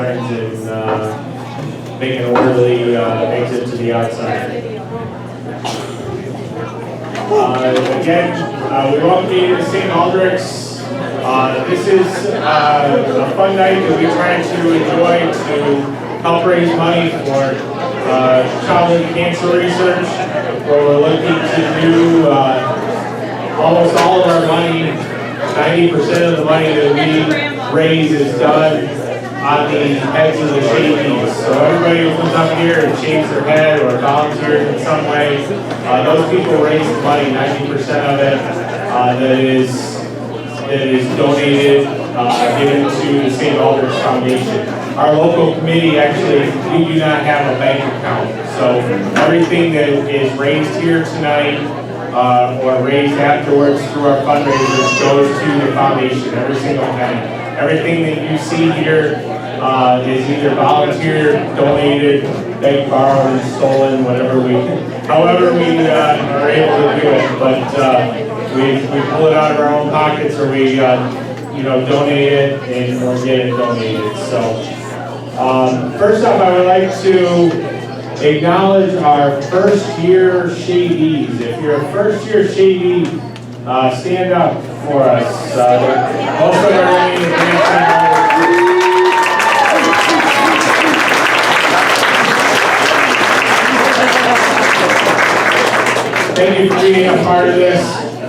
signs and make an orderly exit to the outside. Again, we welcome you to St. Baldrick's. This is a fun night that we try to enjoy to help raise money for childhood cancer research, where we're looking to do almost all of our money, 90% of the money that we raise is done on the heads of the shavies. So everybody who comes up here and shaves their head or volunteers in some way, those people raise the money, 90% of it that is donated, given to the St. Baldrick's Foundation. Our local committee, actually, we do not have a bank account. So everything that is raised here tonight or raised afterwards through our fundraisers goes to the foundation, every single penny. Everything that you see here is either volunteer, donated, begged, borrowed, and stolen, however we are able to do it. But we pull it out of our own pockets, or we donate it or get it donated. So first off, I would like to acknowledge our first year shavees. If you're a first year shavee, stand up for us. Most of our names are thank you for being a part of this.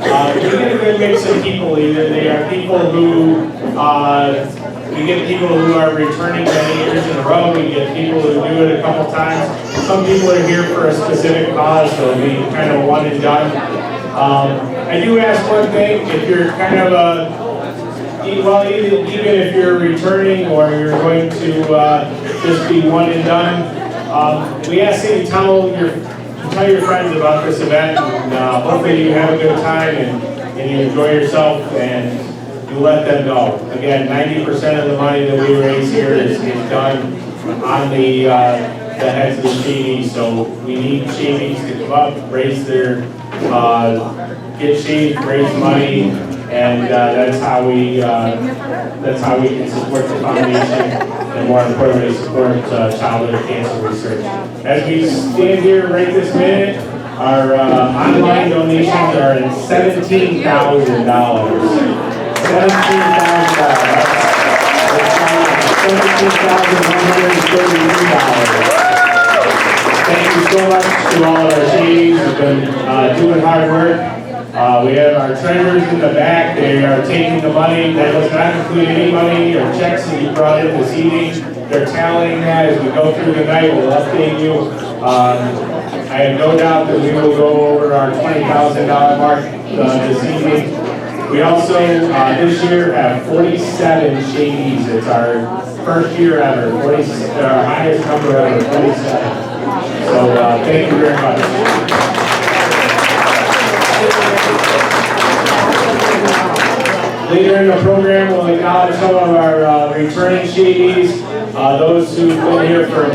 We get a good mix of people. Either they are people who, we get people who are returning many years in a row. We get people who do it a couple times. Some people are here for a specific cause, so it'll be kind of one and done. I do ask one thing: if you're kind of even if you're returning or you're going to just be one and done, we ask that you tell your friends about this event, and hopefully you have a good time and you enjoy yourself and you let them know. Again, 90% of the money that we raise here is done on the heads of the shavies, so we need shavies to come up, raise their, get shaved, raise money, and that's how we can support the foundation and, more importantly, support childhood cancer research. As we stand here right this minute, our online donations are at $17,000. Thank you so much to all of our shavies who've been doing hard work. We have our treasurers in the back. They are taking the money. That does not include any money or checks that you brought in this evening. They're tallying that as we go through the night. We'll update you. I have no doubt that we will go over our $20,000 mark this evening. We also, this year, have 47 shavies. It's our first year ever. Our highest number ever, 47. So thank you very much. Later in the program, we'll acknowledge some of our returning shavies, those who've been here from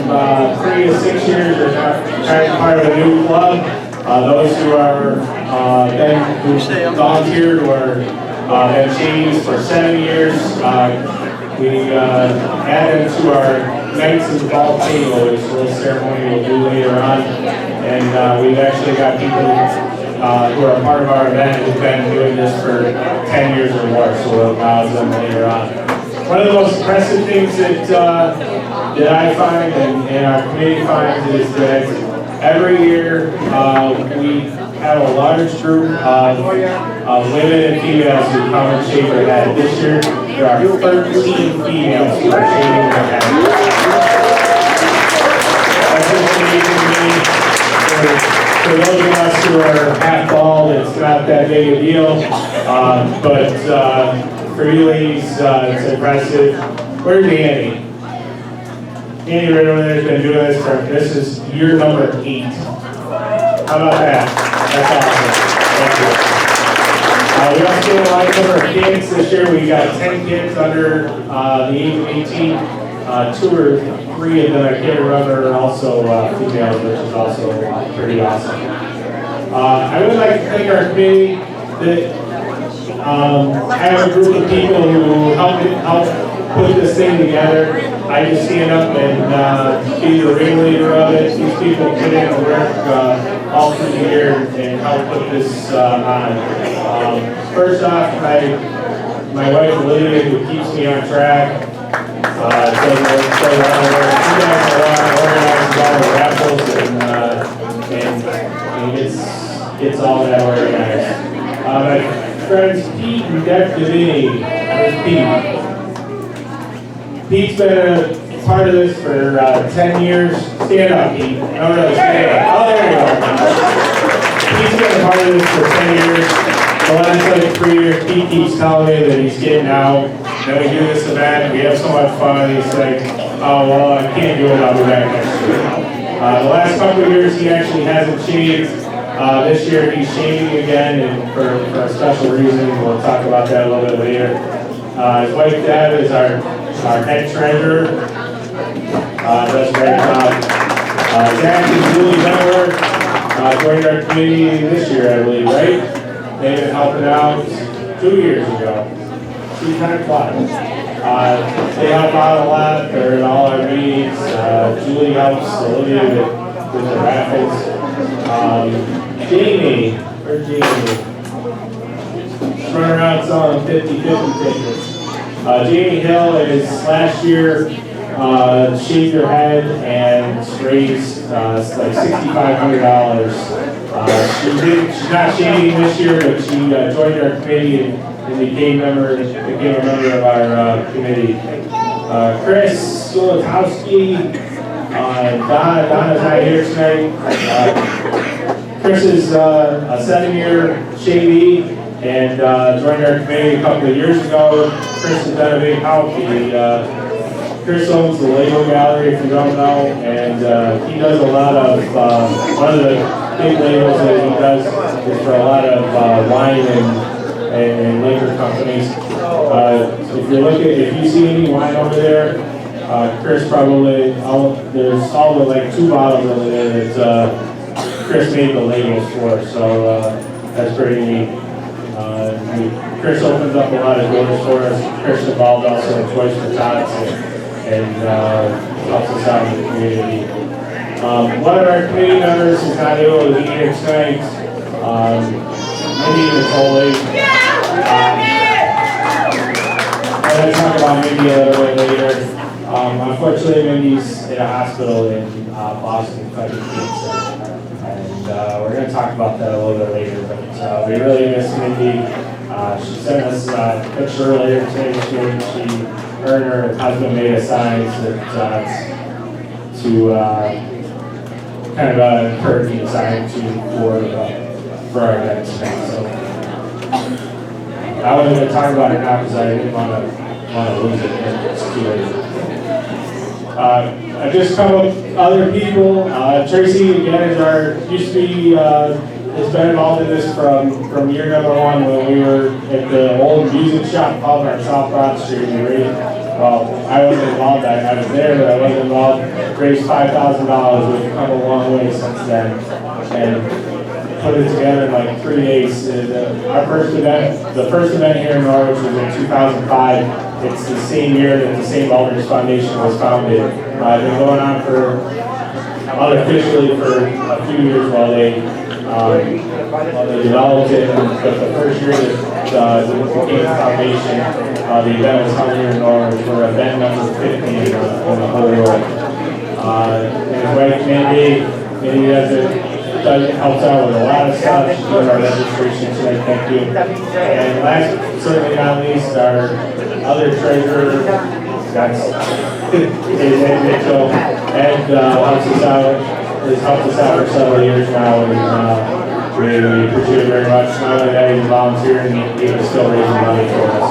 3 to 6 years or are part of a new club, those who are who volunteered or been shavies for 7 years. We add them to our Knights of the Ball table, which is a little ceremony we'll do later on, and we've actually got people who are part of our event who've been doing this for 10 years or more, so we'll acknowledge them later on. One of the most impressive things that I find and our committee finds is that every year we have a large group of women and females who come and shave their head. This year there are 13 females who are shaving their head. That's just amazing to me. For those of us who are half bald, it's not that big a deal, but for you ladies, it's impressive. Where's Annie? Annie right over there has been doing this is year number 8. How about that? That's awesome. Thank you. We also have a large number of kids this year. We got 10 kids under the age of 18. 2 or 3 of them, I can't remember, are also females, which is also pretty awesome. I would like to thank our committee that I have a group of people who helped put this thing together. I just stand up and be the ringleader of it. These people put in the work all through the year and help put this on. First off, my wife Olivia, who keeps me on track. Does a lot of work. She does a lot, organizes all the raffles and gets all that organized. My friends Pete and Deb Devini. Where's Pete? Pete's been a part of this for 10 years. Stand up, Pete. No, stand up. Oh, there you go. Pete's been a part of this for 10 years. The last 3 years, Pete keeps telling me that he's getting out. Then we do this event, we have so much fun. He's like, oh, well, I can't do it, I'll be back next year. The last couple of years, he actually hasn't shaved. This year, he's shaving again, and for a special reason. We'll talk about that a little bit later. His wife, Deb, is our head treasurer. Does a great job. Zach and Julie Benworth joined our committee this year, I believe, right? They've been helping out 2 years ago. 2 times flies. They help out a lot. They're in all our meetings. Julie helps Olivia with the raffles. Jamie, where's Jamie? She's running around selling 50-50 tickets. Jamie Hill is last year shaved her head and raised like $6,500. She's not shaving this year, but she joined our committee and became a member of our committee. Chris Skolotowski, Donna's not here tonight. Chris is a 7-year shavee and joined our committee a couple of years ago. Chris has done a big help. Chris owns the Label Gallery, if you don't know, and he does a lot of, one of the big labels that he does is for a lot of wine and liquor companies. If you see any wine over there, Chris probably, there's all like 2 bottles over there that Chris made the labels for, so that's pretty neat. Chris opens up a lot of doors for us. Chris involved also in Toys for Tots and helps us out in the community. One of our committee members is not able to be here tonight. Mindy Nicole. I'm going to talk about Mindy a little bit later. Unfortunately, Mindy's in a hospital in Boston fighting cancer. And we're going to talk about that a little bit later. But we really miss Mindy. She sent us a picture earlier today. Her and her husband made a sign to kind of encouraging sign for our event tonight. So I wasn't going to talk about it now because I didn't want to lose it. It's too late. I just come with other people. Tracy again used to be has been involved in this from year number 1 when we were at the old music shop called our South Broad Street. Well, I wasn't involved. I was there, but I wasn't involved. Raised $5,000. We've come a long way since then, and put it together in like 3 days. Our first event, the first event here in Norwich, was in 2005. It's the same year that the St. Baldrick Foundation was founded. It's been going on unofficially for a few years while they developed it. But the first year that it became a foundation, the event was held here in Norwich. We're event number 50 in the whole world. And his wife Mandy helps out with a lot of stuff. She's doing our registration tonight. Thank you. And last, certainly not least, our other treasurer, that's Ed Mitchell. Ed has helped us out for several years now, and we appreciate it very much. Not only that, he's volunteering, he's still raising money for us.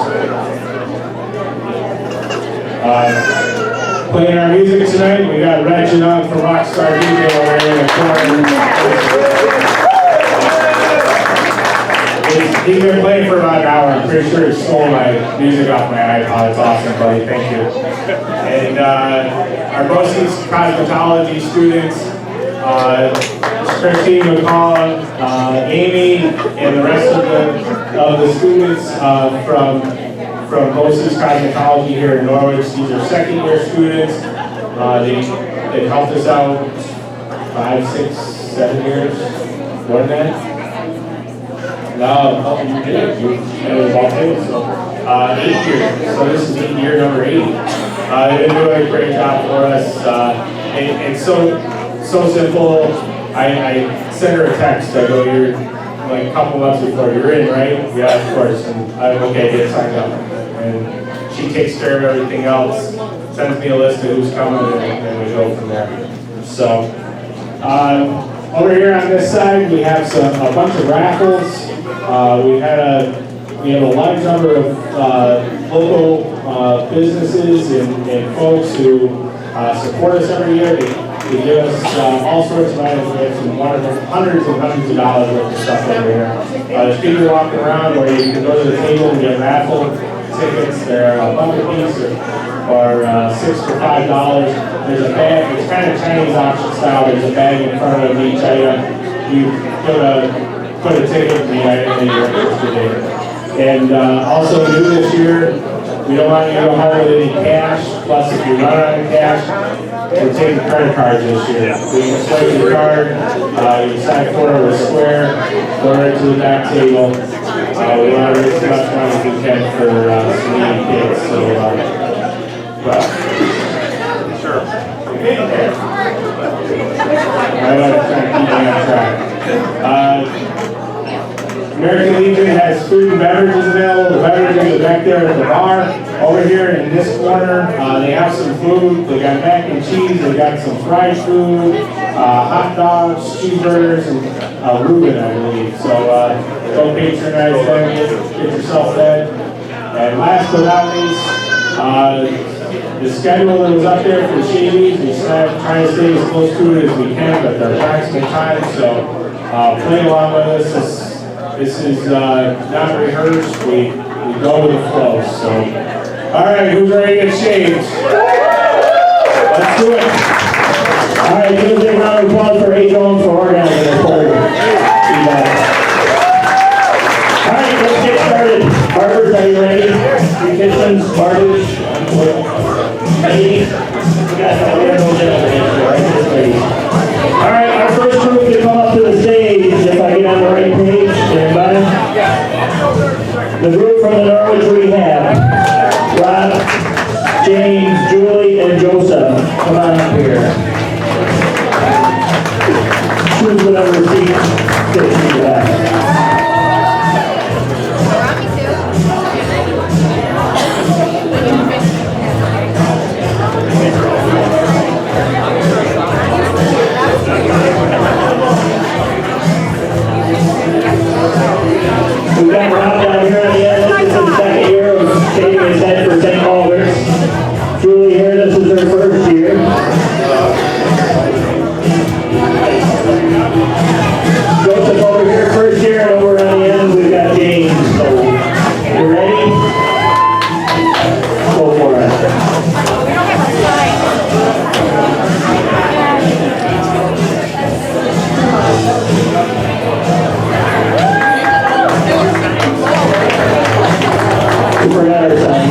Playing our music tonight, we got Reggie on from Rockstar DJ over here in the corner. He's been playing for about an hour. I'm pretty sure he stole my music off my iPod. It's awesome, buddy. Thank you. And our BOCES cosmetology students, Christine McCall, Amy, and the rest of the students from from Moses Cosmetology here in Norwich. These are second-year students. They helped us out 5, 6, 7 years. More than that? No, you did. You was Baldrick, so 8 years. So this is year number 8. They've been doing a great job for us. It's so simple. I sent her a text. I go, you're like a couple months before you're in, right? Yeah, of course. And I'm okay, get signed up. And she takes care of everything else, sends me a list of who's coming, and we go from there. So, over here on this side, we have a bunch of raffles. We have a large number of local businesses and folks who support us every year. They give us all sorts of items. We have some wonderful, hundreds and hundreds of dollars worth of stuff over here. There's people walking around where you can go to the table and get raffle tickets. They're a bucket piece or $6 for $5. There's a bag. It's kind of Chinese auction style. There's a bag in front of each item. You put a ticket in the item that you're interested in. And also new this year, we don't want you to go home with any cash. Plus, if you run out of cash, we're taking credit cards this year. So you can swipe your card, you sign for it with a square, go right to the back table. We want to raise as much money as we can for some needy kids. So, sure. I want to try to keep me on track. American Legion has food and beverages available. The beverages are back there at the bar. Over here in this corner, they have some food. They got mac and cheese. They got some fried food, hot dogs, cheeseburgers, and Reuben, I believe. So go patronize them, get yourself fed. And last but not least, the schedule that was up there for Shady's, we trying to stay as close to it as we can, but they're approximate time. So play along with us. This is not rehearsed. We go with the flow. So, all right, who's ready to get shaved? Let's do it. All right, give a big round of applause for A. Jones for organizing this program. All right, let's get started. Barbers, are you ready? Three kitchens, barbers, ladies. We got no gentlemen, right? This lady. All right, our first group to come up to the stage, if I get on the right page, everybody. The group from the Norwich Rehab, Rob, James, Julie, and Joseph. Come on up here. Choose whatever seat fits you best. We've got Rob down here at the end. This is the second year of shaving his head for St. Baldrick. Julie here, this is her first year. Joseph over here, first year, and over on the end, we've got James. So, you ready? Go for it. We forgot our time.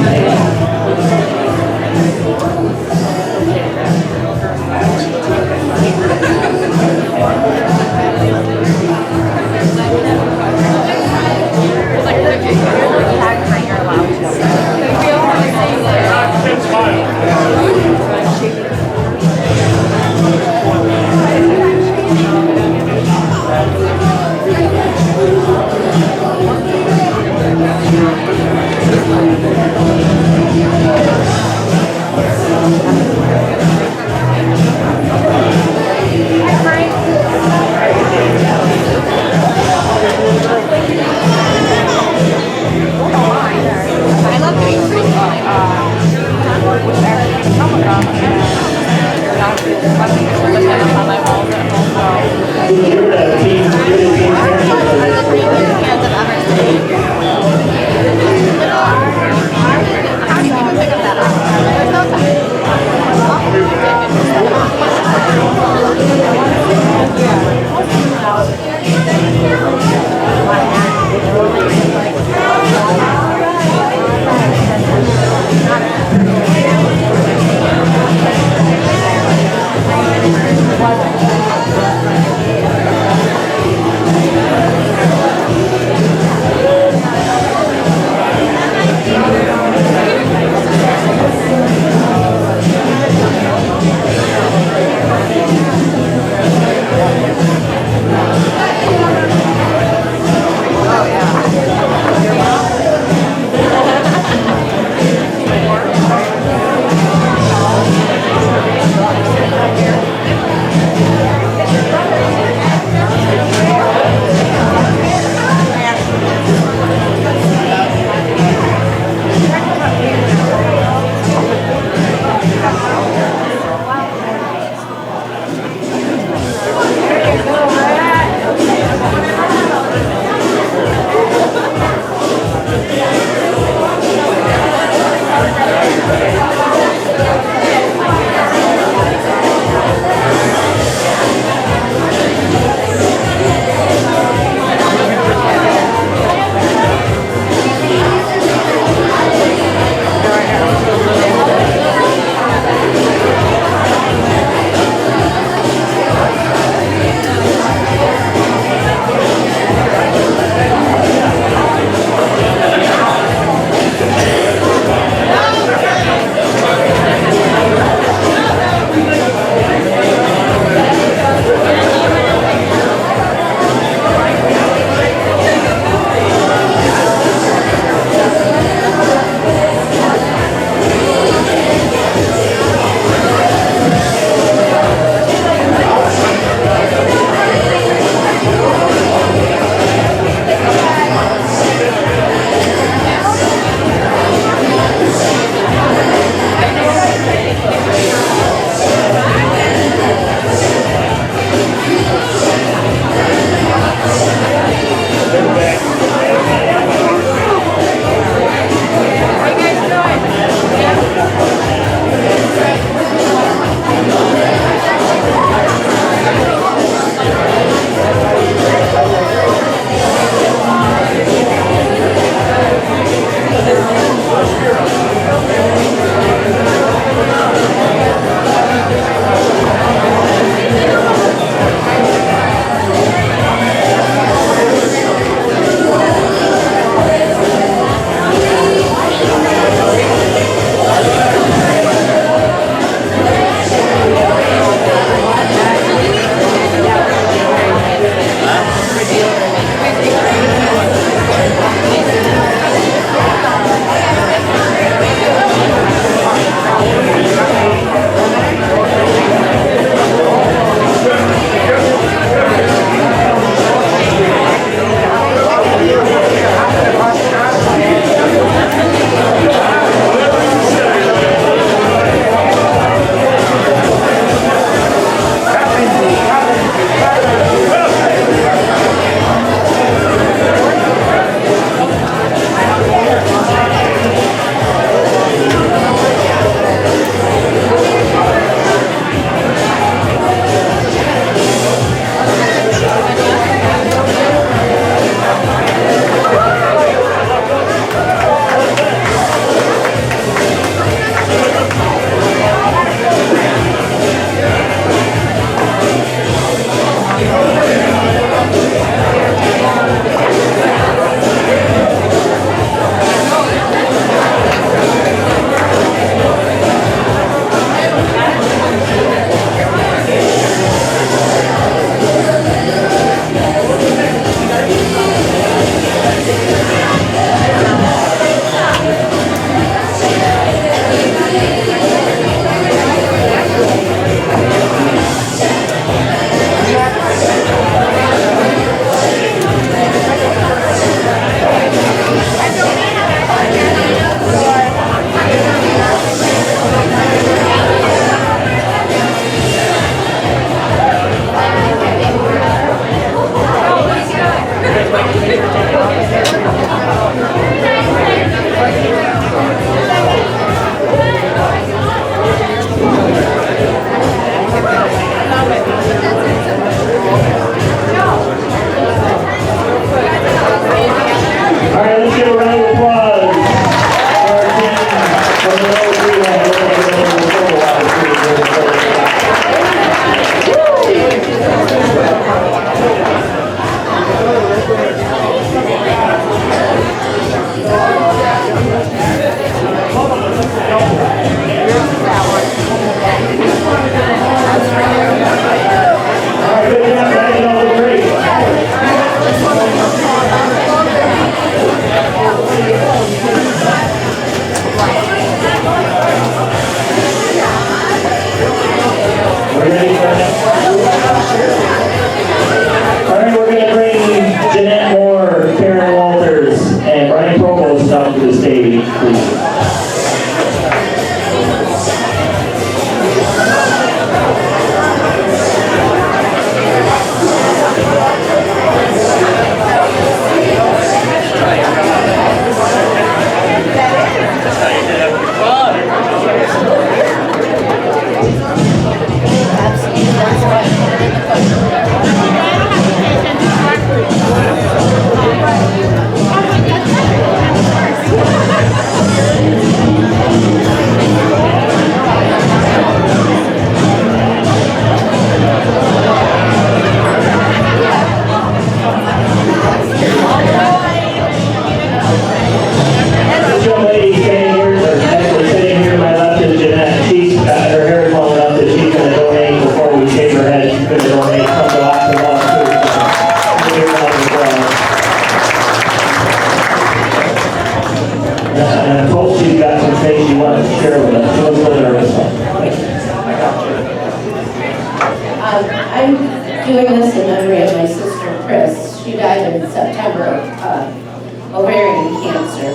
I'm doing this in memory of my sister Chris. She died in September of ovarian cancer.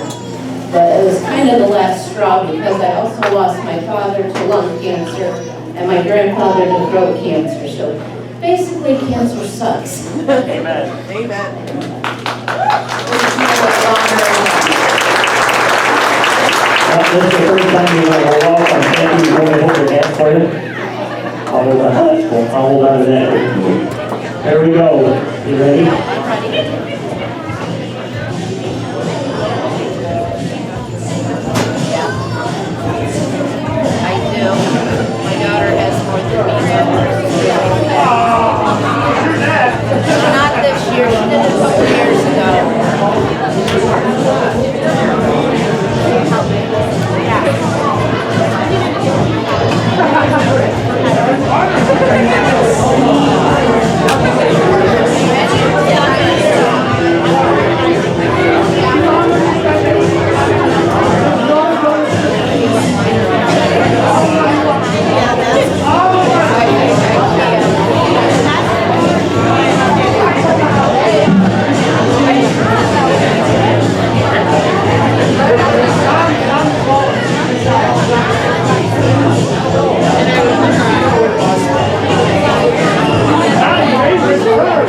But it was kind of the last straw because I also lost my father to lung cancer and my grandfather to throat cancer. So basically, cancer sucks. Amen. Amen. This is the first time you want to hold off on thank you before they hold their hands for you. I'll hold on to that. There we go. You ready? I do. My daughter has more than me. Not this year. She did it a couple years ago.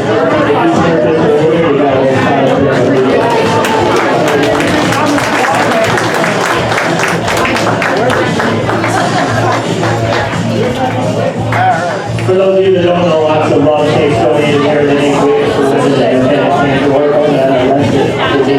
Favorite